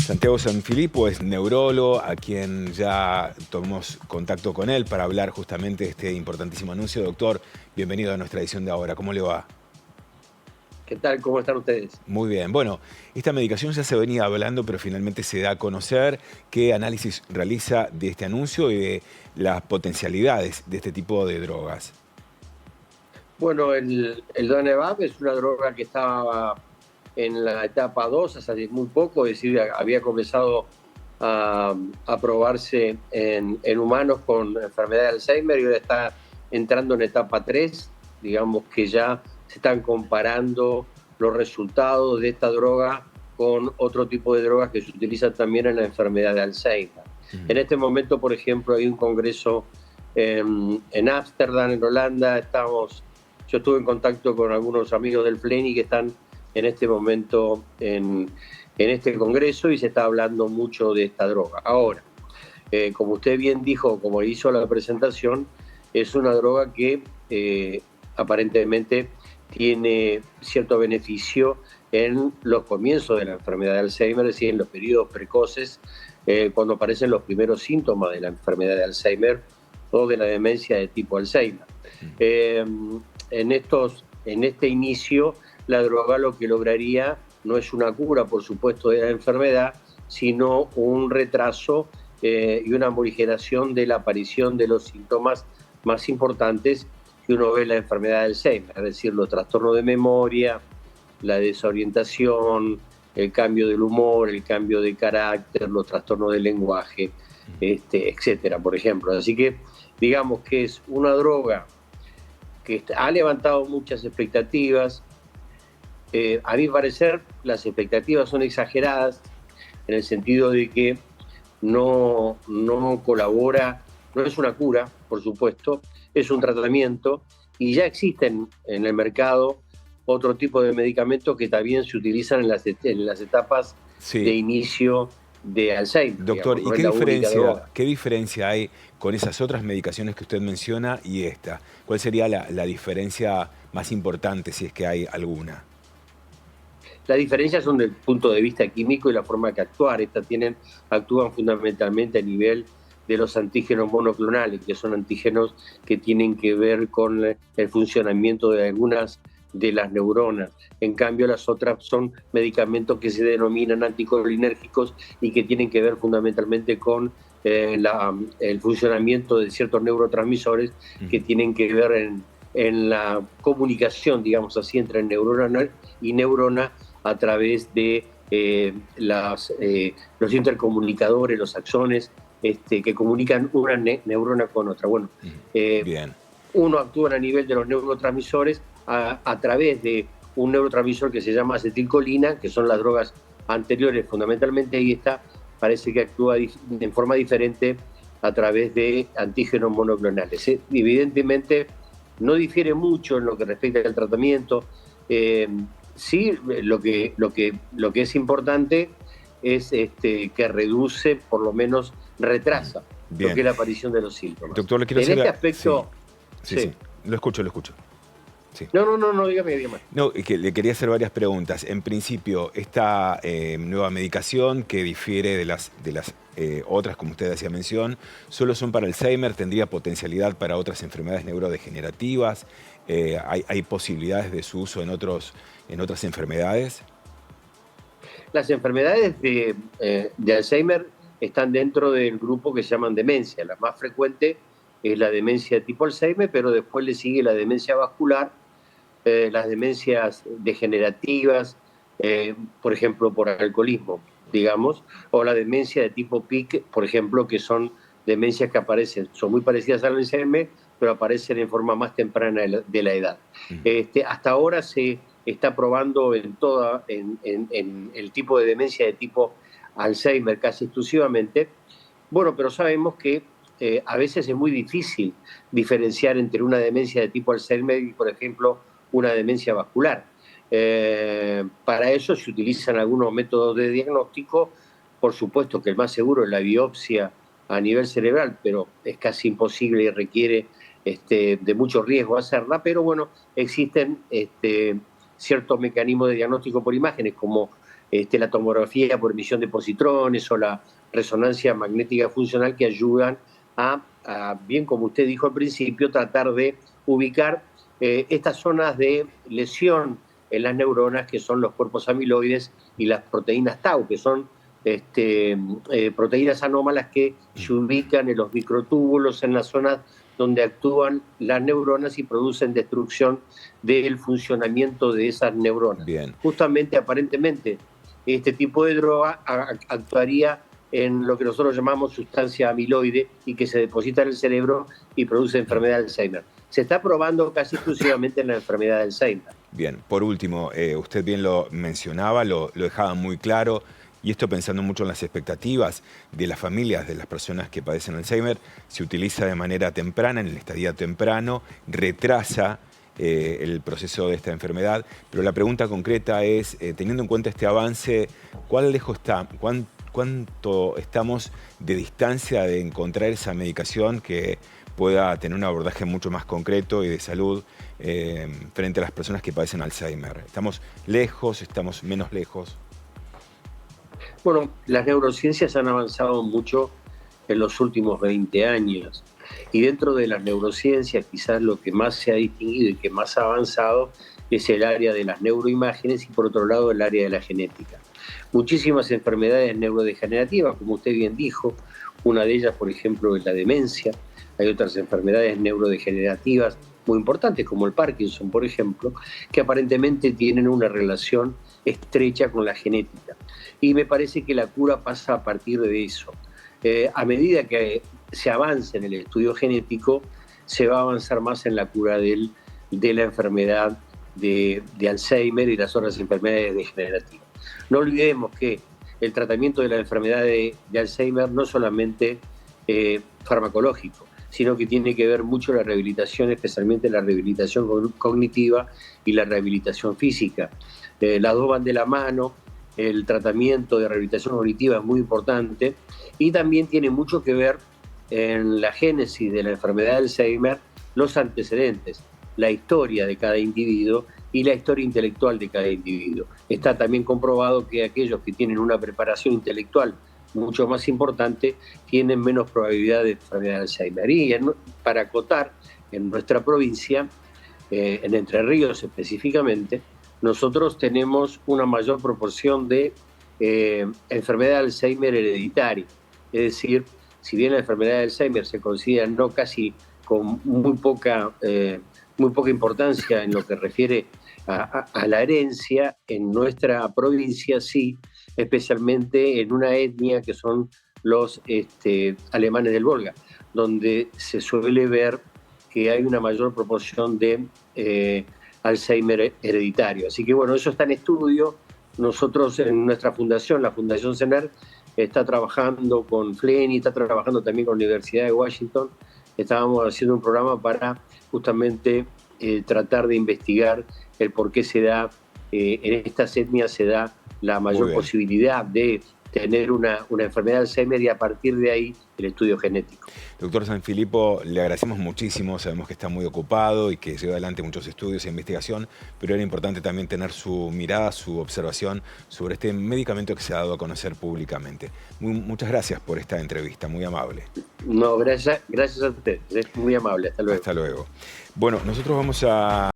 Santiago Sanfilippo es neurólogo, a quien ya tomamos contacto con él para hablar justamente de este importantísimo anuncio. Doctor, bienvenido a nuestra edición de ahora. ¿Cómo le va? ¿Qué tal? ¿Cómo están ustedes? Muy bien. Bueno, esta medicación ya se venía hablando, pero finalmente se da a conocer. ¿Qué análisis realiza de este anuncio y de las potencialidades de este tipo de drogas? Bueno, el Donevac es una droga que estaba en la etapa 2 hace muy poco, es decir, había comenzado a, a probarse en humanos con enfermedad de Alzheimer y ahora está entrando en etapa 3. Digamos que ya se están comparando los resultados de esta droga con otro tipo de drogas que se utilizan también en la enfermedad de Alzheimer. En este momento, por ejemplo, hay un congreso en Ámsterdam, en Holanda. Yo estuve en contacto con algunos amigos del FLENI que están en este momento en este congreso y se está hablando mucho de esta droga. Ahora, como usted bien dijo, como hizo la presentación, es una droga que aparentemente tiene cierto beneficio en los comienzos de la enfermedad de Alzheimer, es decir, en los periodos precoces, cuando aparecen los primeros síntomas de la enfermedad de Alzheimer o de la demencia de tipo Alzheimer. En este inicio, la droga lo que lograría no es una cura, por supuesto, de la enfermedad, sino un retraso y una morigeración de la aparición de los síntomas más importantes que uno ve en la enfermedad de Alzheimer, es decir, los trastornos de memoria, la desorientación, el cambio del humor, el cambio de carácter, los trastornos del lenguaje, etcétera, por ejemplo. Así que digamos que es una droga que ha levantado muchas expectativas. A mi parecer, las expectativas son exageradas en el sentido de que no colabora, no es una cura, por supuesto, es un tratamiento y ya existen en el mercado otro tipo de medicamentos que también se utilizan en las etapas de Sí. inicio de Alzheimer, Doctor, digamos, ¿y no es la única droga. qué diferencia hay con esas otras medicaciones que usted menciona y esta? ¿Cuál sería la diferencia más importante, si es que hay alguna? Las diferencias son del punto de vista químico y la forma de actuar. Actúan fundamentalmente a nivel de los antígenos monoclonales, que son antígenos que tienen que ver con el funcionamiento de algunas de las neuronas. En cambio, las otras son medicamentos que se denominan anticolinérgicos y que tienen que ver fundamentalmente con el funcionamiento de ciertos neurotransmisores que tienen que ver en la comunicación, digamos así, entre neurona y neurona a través de los intercomunicadores, los axones, que comunican una neurona con otra. Bueno, Bien. uno actúa a nivel de los neurotransmisores a través de un neurotransmisor que se llama acetilcolina, que son las drogas anteriores fundamentalmente, y esta parece que actúa en forma diferente a través de antígenos monoclonales. Evidentemente no difiere mucho en lo que respecta al tratamiento. Sí, lo que es importante es que reduce, por lo menos retrasa, lo que Bien. es la aparición de los síntomas. Doctor, le quiero En hacer este Sí, aspecto, sí, sí. sí. Lo escucho, lo escucho. Sí. No, dígame. No, y que le quería hacer varias preguntas. En principio, esta nueva medicación que difiere de las otras, como usted hacía mención, solo son para Alzheimer, tendría potencialidad para otras enfermedades neurodegenerativas. ¿Hay posibilidades de su uso en otras enfermedades? Las enfermedades de Alzheimer están dentro del grupo que se llaman demencia. La más frecuente es la demencia tipo Alzheimer, pero después le sigue la demencia vascular, las demencias degenerativas, por ejemplo, por alcoholismo, digamos, o la demencia de tipo PIC, por ejemplo, que son demencias que aparecen, son muy parecidas al Alzheimer, pero aparecen en forma más temprana de la edad. Hasta ahora se está probando en el tipo de demencia de tipo Alzheimer casi exclusivamente. Bueno, pero sabemos que a veces es muy difícil diferenciar entre una demencia de tipo Alzheimer y, por ejemplo, una demencia vascular. Para eso se utilizan algunos métodos de diagnóstico. Por supuesto que el más seguro es la biopsia a nivel cerebral, pero es casi imposible y requiere de mucho riesgo hacerla. Pero bueno, existen ciertos mecanismos de diagnóstico por imágenes, como la tomografía por emisión de positrones o la resonancia magnética funcional, que ayudan bien como usted dijo al principio, tratar de ubicar estas zonas de lesión en las neuronas, que son los cuerpos amiloides y las proteínas tau, que son proteínas anómalas que se ubican en los microtúbulos, en las zonas donde actúan las neuronas y producen destrucción del funcionamiento de esas neuronas. Bien. Justamente, aparentemente, este tipo de droga actuaría en lo que nosotros llamamos sustancia amiloide y que se deposita en el cerebro y produce enfermedad de Alzheimer. Se está probando casi exclusivamente en la enfermedad de Alzheimer. Bien, por último, usted bien lo mencionaba, lo dejaba muy claro, y esto pensando mucho en las expectativas de las familias, de las personas que padecen Alzheimer, se utiliza de manera temprana, en el estadio temprano, retrasa el proceso de esta enfermedad, pero la pregunta concreta es, teniendo en cuenta este avance, ¿cuán lejos está, cuánto estamos de distancia de encontrar esa medicación que pueda tener un abordaje mucho más concreto y de salud frente a las personas que padecen Alzheimer? ¿Estamos lejos? ¿Estamos menos lejos? Bueno, las neurociencias han avanzado mucho en los últimos 20 años. Y dentro de las neurociencias, quizás lo que más se ha distinguido y que más ha avanzado es el área de las neuroimágenes y, por otro lado, el área de la genética. Muchísimas enfermedades neurodegenerativas, como usted bien dijo, una de ellas, por ejemplo, es la demencia. Hay otras enfermedades neurodegenerativas muy importantes, como el Parkinson, por ejemplo, que aparentemente tienen una relación estrecha con la genética. Y me parece que la cura pasa a partir de eso. A medida que se avance en el estudio genético, se va a avanzar más en la cura de la enfermedad de Alzheimer y las otras enfermedades degenerativas. No olvidemos que el tratamiento de la enfermedad de Alzheimer no solamente farmacológico, sino que tiene que ver mucho la rehabilitación, especialmente la rehabilitación cognitiva y la rehabilitación física. Las dos van de la mano. El tratamiento de rehabilitación cognitiva es muy importante y también tiene mucho que ver en la génesis de la enfermedad de Alzheimer los antecedentes, la historia de cada individuo y la historia intelectual de cada individuo. Está también comprobado que aquellos que tienen una preparación intelectual mucho más importante tienen menos probabilidad de enfermedad de Alzheimer. Y para acotar, en nuestra provincia, en Entre Ríos específicamente, nosotros tenemos una mayor proporción de enfermedad de Alzheimer hereditaria. Es decir, si bien la enfermedad de Alzheimer se considera no casi con muy poca importancia en lo que refiere a la herencia, en nuestra provincia sí, especialmente en una etnia que son los alemanes del Volga, donde se suele ver que hay una mayor proporción de Alzheimer hereditario. Así que bueno, eso está en estudio. Nosotros en nuestra fundación, la Fundación CENER, está trabajando con FLENI, está trabajando también con la Universidad de Washington. Estábamos haciendo un programa para justamente tratar de investigar el por qué se da, en estas etnias se da la mayor posibilidad de tener una enfermedad de Alzheimer y a partir de ahí el estudio genético. Doctor Sanfilippo, le agradecemos muchísimo, sabemos que está muy ocupado y que lleva adelante muchos estudios e investigación, pero era importante también tener su mirada, su observación sobre este medicamento que se ha dado a conocer públicamente. Muchas gracias por esta entrevista, muy amable. No, gracias a usted, es muy amable, hasta luego. Hasta luego. Bueno, nosotros vamos a